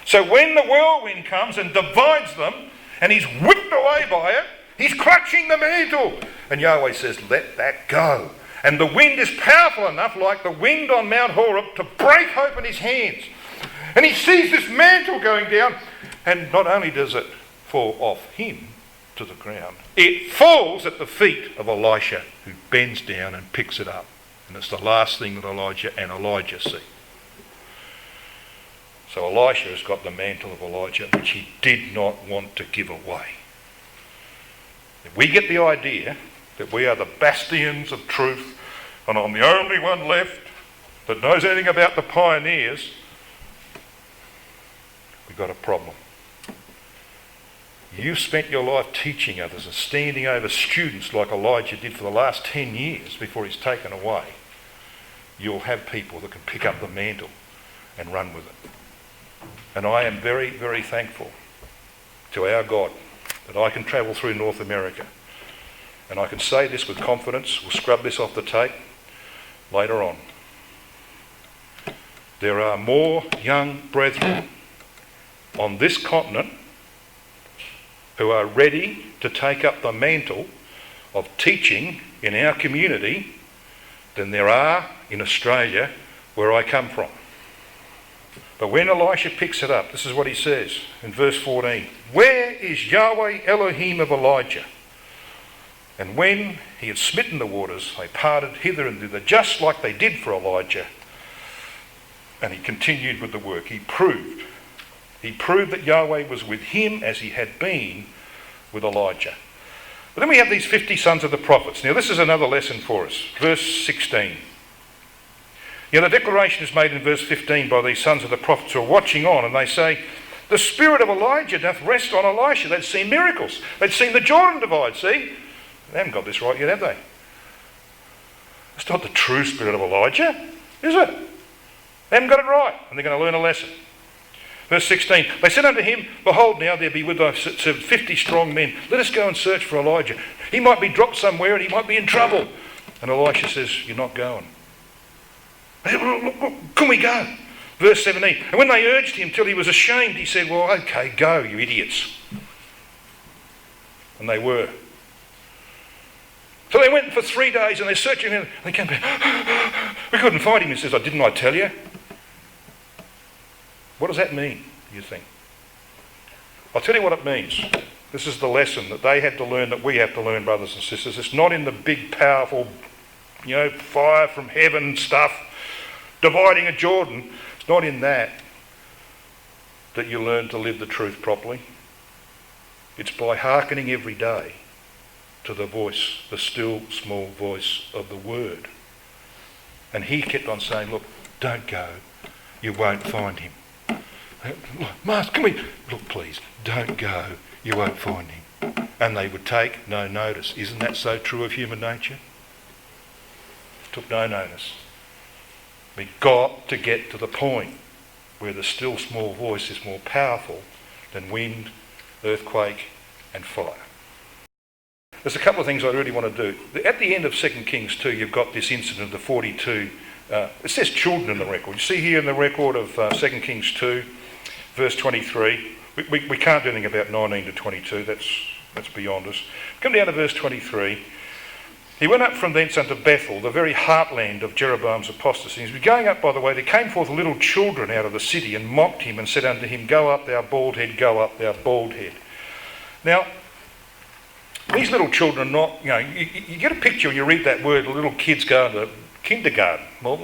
So when the whirlwind comes and divides them, and he's whipped away by it, he's clutching the mantle. And Yahweh says, let that go. And the wind is powerful enough, like the wind on Mount Horeb, to break open his hands. And he sees this mantle going down, and not only does it fall off him to the ground, it falls at the feet of Elisha, who bends down and picks it up. And it's the last thing that Elijah see. So Elisha has got the mantle of Elijah, which he did not want to give away. If we get the idea that we are the bastions of truth and I'm the only one left that knows anything about the pioneers, we've got a problem. You've spent your life teaching others and standing over students like Elijah did for the last 10 years before he's taken away. You'll have people that can pick up the mantle and run with it. And I am very, very thankful to our God that I can travel through North America. And I can say this with confidence. We'll scrub this off the tape later on. There are more young brethren on this continent who are ready to take up the mantle of teaching in our community than there are in Australia where I come from. But when Elisha picks it up, this is what he says in verse 14. Where is Yahweh Elohim of Elijah? And when he had smitten the waters, they parted hither and thither, just like they did for Elijah. And he continued with the work. He proved that Yahweh was with him as he had been with Elijah. But then we have these 50 sons of the prophets. Now this is another lesson for us. Verse 16. The declaration is made in verse 15 by these sons of the prophets who are watching on, and they say, the spirit of Elijah doth rest on Elisha. They'd seen miracles. They'd seen the Jordan divide, see? They haven't got this right yet, have they? It's not the true spirit of Elijah, is it? They haven't got it right, and they're going to learn a lesson. Verse 16, they said unto him, behold, now there be with us 50 strong men. Let us go and search for Elijah. He might be dropped somewhere and he might be in trouble. And Elisha says, you're not going. They said, look, can we go? Verse 17, and when they urged him till he was ashamed, he said, well, okay, go, you idiots. And they were. So they went for 3 days and they're searching him. And they came back. We couldn't find him. He says, didn't I tell you? What does that mean, you think? I'll tell you what it means. This is the lesson that they had to learn, that we have to learn, brothers and sisters. It's not in the big, powerful, fire from heaven stuff, dividing a Jordan. It's not in that you learn to live the truth properly. It's by hearkening every day to the voice, the still small voice of the word. And he kept on saying, look, don't go. You won't find him. Master, can we? Look, please, don't go. You won't find him. And they would take no notice. Isn't that so true of human nature? Took no notice. We got to get to the point where the still small voice is more powerful than wind, earthquake and fire. There's a couple of things I really want to do. At the end of 2 Kings 2, you've got this incident of the 42. It says children in the record. You see here in the record of 2 Kings 2, verse 23. We can't do anything about 19 to 22. That's beyond us. Come down to verse 23. He went up from thence unto Bethel, the very heartland of Jeroboam's apostasy. As he was going up, by the way, there came forth little children out of the city and mocked him and said unto him, go up, thou bald head, go up, thou bald head. Now, these little children are not, you get a picture when you read that word, the little kids going to kindergarten. Well,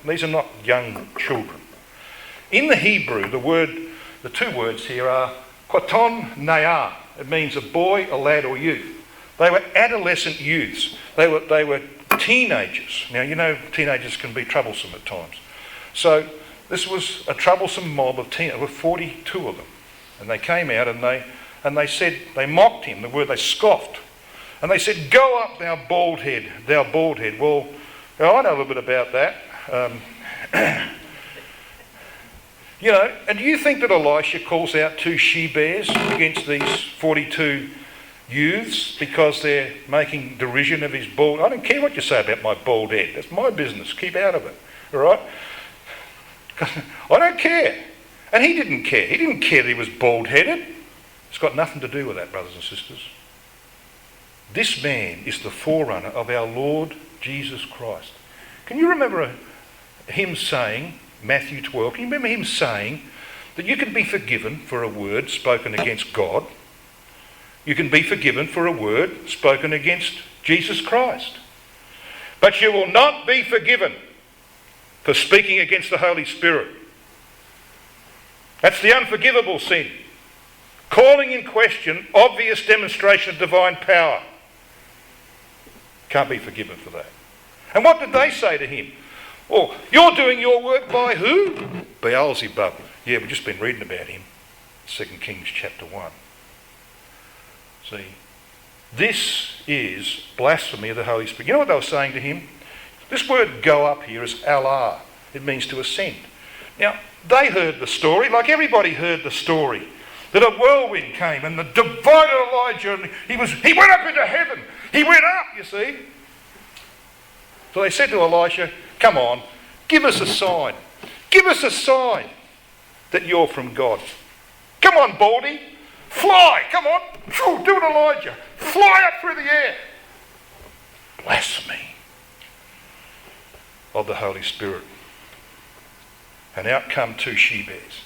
these are not young children. In the Hebrew, the two words here are kwaton nayar. It means a boy, a lad or youth. They were adolescent youths. They were teenagers. Now, teenagers can be troublesome at times. So this was a troublesome mob of teenagers. There were 42 of them. And they came out and they said, they mocked him, the word they scoffed. And they said, go up, thou bald head, thou bald head. Well, I know a little bit about that. And do you think that Elisha calls out 2 she-bears against these 42 youths because they're making derision of his bald? I don't care what you say about my bald head. That's my business. Keep out of it. All right? I don't care. And he didn't care. He didn't care that he was bald-headed. It's got nothing to do with that, brothers and sisters. This man is the forerunner of our Lord Jesus Christ. Can you remember him saying, Matthew 12, can you remember him saying that you can be forgiven for a word spoken against God? You can be forgiven for a word spoken against Jesus Christ. But you will not be forgiven for speaking against the Holy Spirit. That's the unforgivable sin. Calling in question obvious demonstration of divine power. Can't be forgiven for that. And what did they say to him? Oh, you're doing your work by who? Baal-zebub. Yeah, we've just been reading about him. 2 Kings chapter 1. See, this is blasphemy of the Holy Spirit. You know what they were saying to him? This word go up here is Allah. It means to ascend. Now, they heard the story, like everybody heard the story, that a whirlwind came and divided Elijah and he went up into heaven. He went up, you see. So they said to Elisha, come on, give us a sign. Give us a sign that you're from God. Come on, Baldy. Fly, come on. Do it, Elijah. Fly up through the air. Blasphemy of the Holy Spirit. and out come 2 she-bears.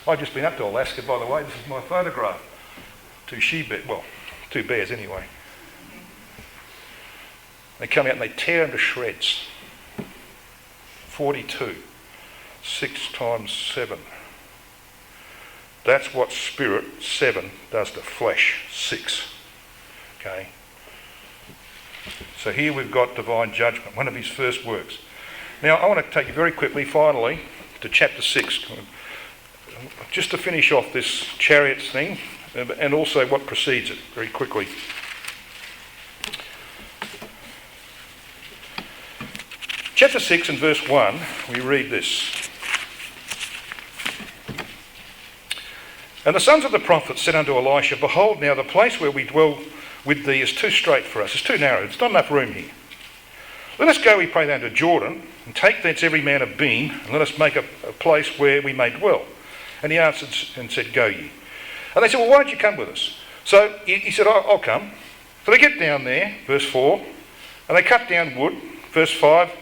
I've just been up to Alaska, by the way. This is my photograph. 2 she-bears, well, 2 bears anyway. They come out and they tear them to shreds. 42. 6 times 7. That's what spirit, 7, does to flesh, 6. Okay? So here we've got divine judgment, one of his first works. Now I want to take you very quickly, finally, to chapter 6. Just to finish off this Chariots thing, and also what precedes it, very quickly. Chapter 6 and verse 1, we read this. And the sons of the prophets said unto Elisha, Behold, now the place where we dwell with thee is too strait for us. It's too narrow. There's not enough room here. Let us go, we pray, down to Jordan, and take thence every man a beam, and let us make a place where we may dwell. And he answered and said, Go ye. And they said, Well, why don't you come with us? So he said, I'll come. So they get down there, verse 4, and they cut down wood, verse 5.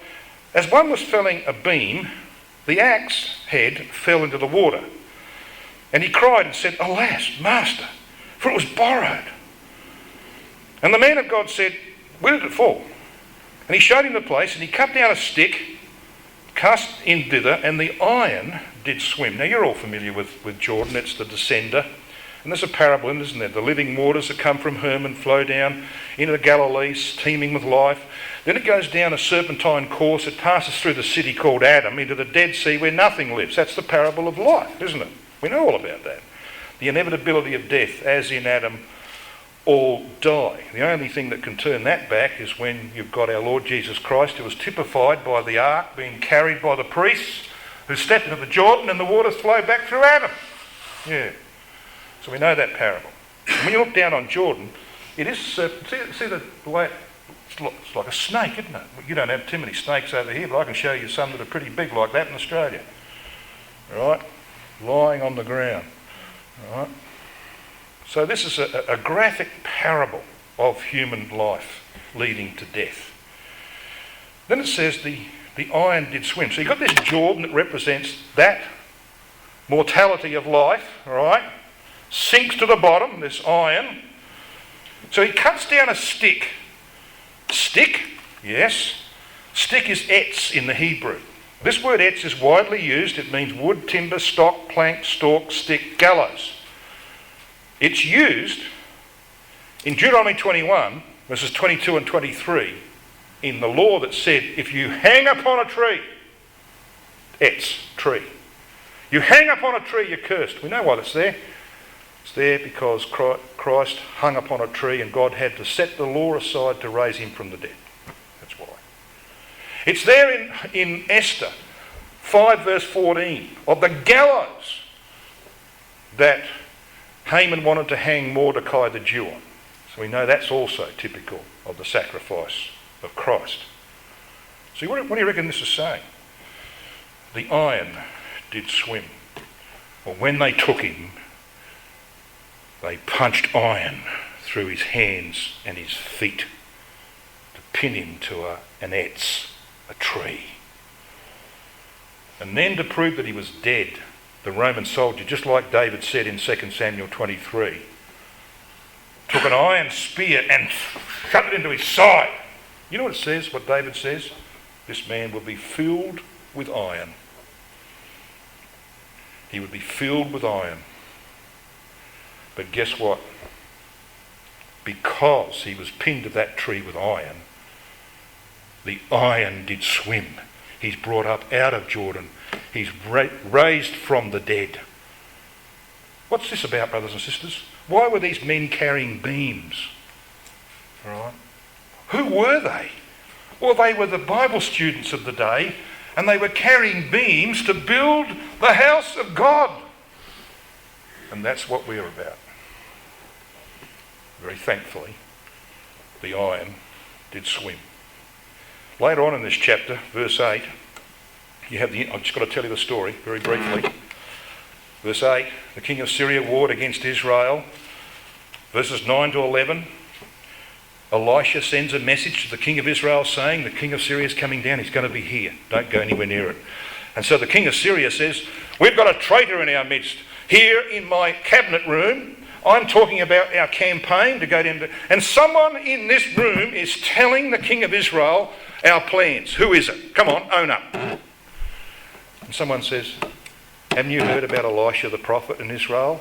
As one was felling a beam, the axe head fell into the water. And he cried and said, Alas, master, for it was borrowed. And the man of God said, Where did it fall? And he showed him the place, and he cut down a stick, cast in thither, and the iron did swim. Now you're all familiar with Jordan. It's the descender. And there's a parable in it, isn't there? The living waters that come from Hermon flow down into the Galilee, teeming with life. Then it goes down a serpentine course. It passes through the city called Adam into the Dead Sea where nothing lives. That's the parable of life, isn't it? We know all about that. The inevitability of death, as in Adam, all die. The only thing that can turn that back is when you've got our Lord Jesus Christ, who was typified by the ark being carried by the priests, who step into the Jordan and the waters flow back through Adam. Yeah. So we know that parable. And when you look down on Jordan, it is see the way it's like a snake, isn't it? You don't have too many snakes over here, but I can show you some that are pretty big like that in Australia. All right? Lying on the ground. All right? So this is a graphic parable of human life leading to death. Then it says the iron did swim. So you've got this Jordan that represents that mortality of life, all right? Sinks to the bottom, this iron. So he cuts down a stick. Stick? Yes. Stick is etz in the Hebrew. This word etz is widely used. It means wood, timber, stock, plank, stalk, stick, gallows. It's used in Deuteronomy 21, verses 22 and 23, in the law that said, if you hang upon a tree, etz, tree. You hang upon a tree, you're cursed. We know why that's there. It's there because Christ hung upon a tree and God had to set the law aside to raise him from the dead. That's why. It's there in Esther 5 verse 14 of the gallows that Haman wanted to hang Mordecai the Jew on. So we know that's also typical of the sacrifice of Christ. See, what do you reckon this is saying? The iron did swim. Well, when they took him, they punched iron through his hands and his feet to pin him to an etz, a tree. And then to prove that he was dead, the Roman soldier, just like David said in 2 Samuel 23, took an iron spear and shoved it into his side. You know what it says, what David says? This man will be filled with iron. He would be filled with iron. But guess what? Because he was pinned to that tree with iron, the iron did swim. He's brought up out of Jordan. He's raised from the dead. What's this about, brothers and sisters? Why were these men carrying beams? All right. Who were they? Well, they were the Bible students of the day, and they were carrying beams to build the house of God. And that's what we're about. Very thankfully, the iron did swim. Later on in this chapter, verse 8, you have I've just got to tell you the story very briefly. Verse 8, the king of Syria warred against Israel. Verses 9 to 11, Elisha sends a message to the king of Israel saying, the king of Syria is coming down, he's going to be here. Don't go anywhere near it. And so the king of Syria says, we've got a traitor in our midst. Here in my cabinet room, I'm talking about our campaign to go down. And someone in this room is telling the king of Israel our plans. Who is it? Come on, own up. And someone says, haven't you heard about Elisha the prophet in Israel?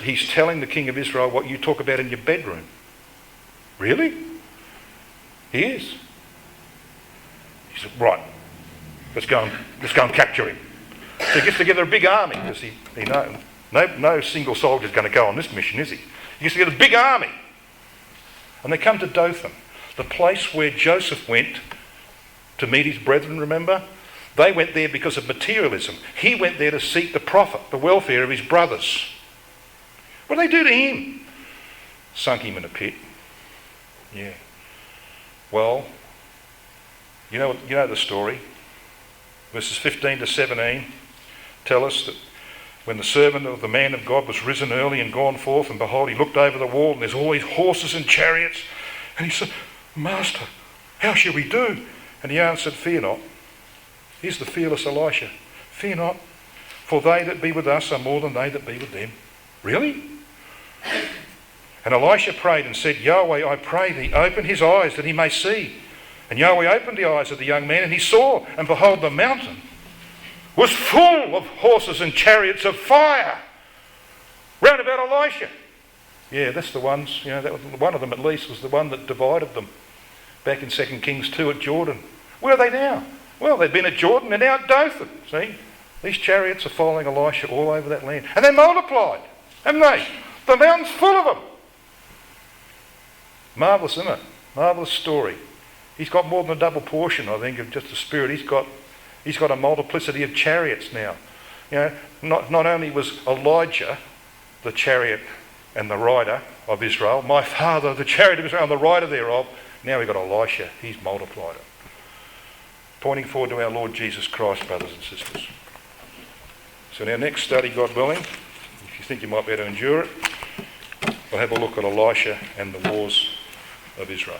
He's telling the king of Israel what you talk about in your bedroom. Really? He is. He said, right, let's go and capture him. So he gets together a big army because he knows no single soldier's going to go on this mission, is he? He gets together a big army. And they come to Dothan, the place where Joseph went to meet his brethren, remember? They went there because of materialism. He went there to seek the profit, the welfare of his brothers. What did they do to him? Sunk him in a pit. Yeah. Well, you know the story. Verses 15 to 17 tell us that when the servant of the man of God was risen early and gone forth, and behold, he looked over the wall, and there's all these horses and chariots, and he said, Master, how shall we do? And he answered, fear not. Here's the fearless Elisha. Fear not, for they that be with us are more than they that be with them. Really? And Elisha prayed and said, Yahweh, I pray thee, open his eyes that he may see. And Yahweh opened the eyes of the young man, and he saw, and behold, the mountain was full of horses and chariots of fire round about Elisha. Yeah, that's the ones, that was, one of them at least was the one that divided them back in 2 Kings 2 at Jordan. Where are they now? Well, they've been at Jordan, they're now at Dothan. See, these chariots are following Elisha all over that land. And they multiplied, haven't they? The mountain's full of them. Marvellous, isn't it? Marvellous story. He's got more than a double portion, I think, of just the Spirit. He's got a multiplicity of chariots now. Not only was Elijah the chariot and the rider of Israel, my father the chariot of Israel and the rider thereof, now we've got Elisha. He's multiplied it. Pointing forward to our Lord Jesus Christ, brothers and sisters. So in our next study, God willing, if you think you might be able to endure it, we'll have a look at Elisha and the wars of Israel.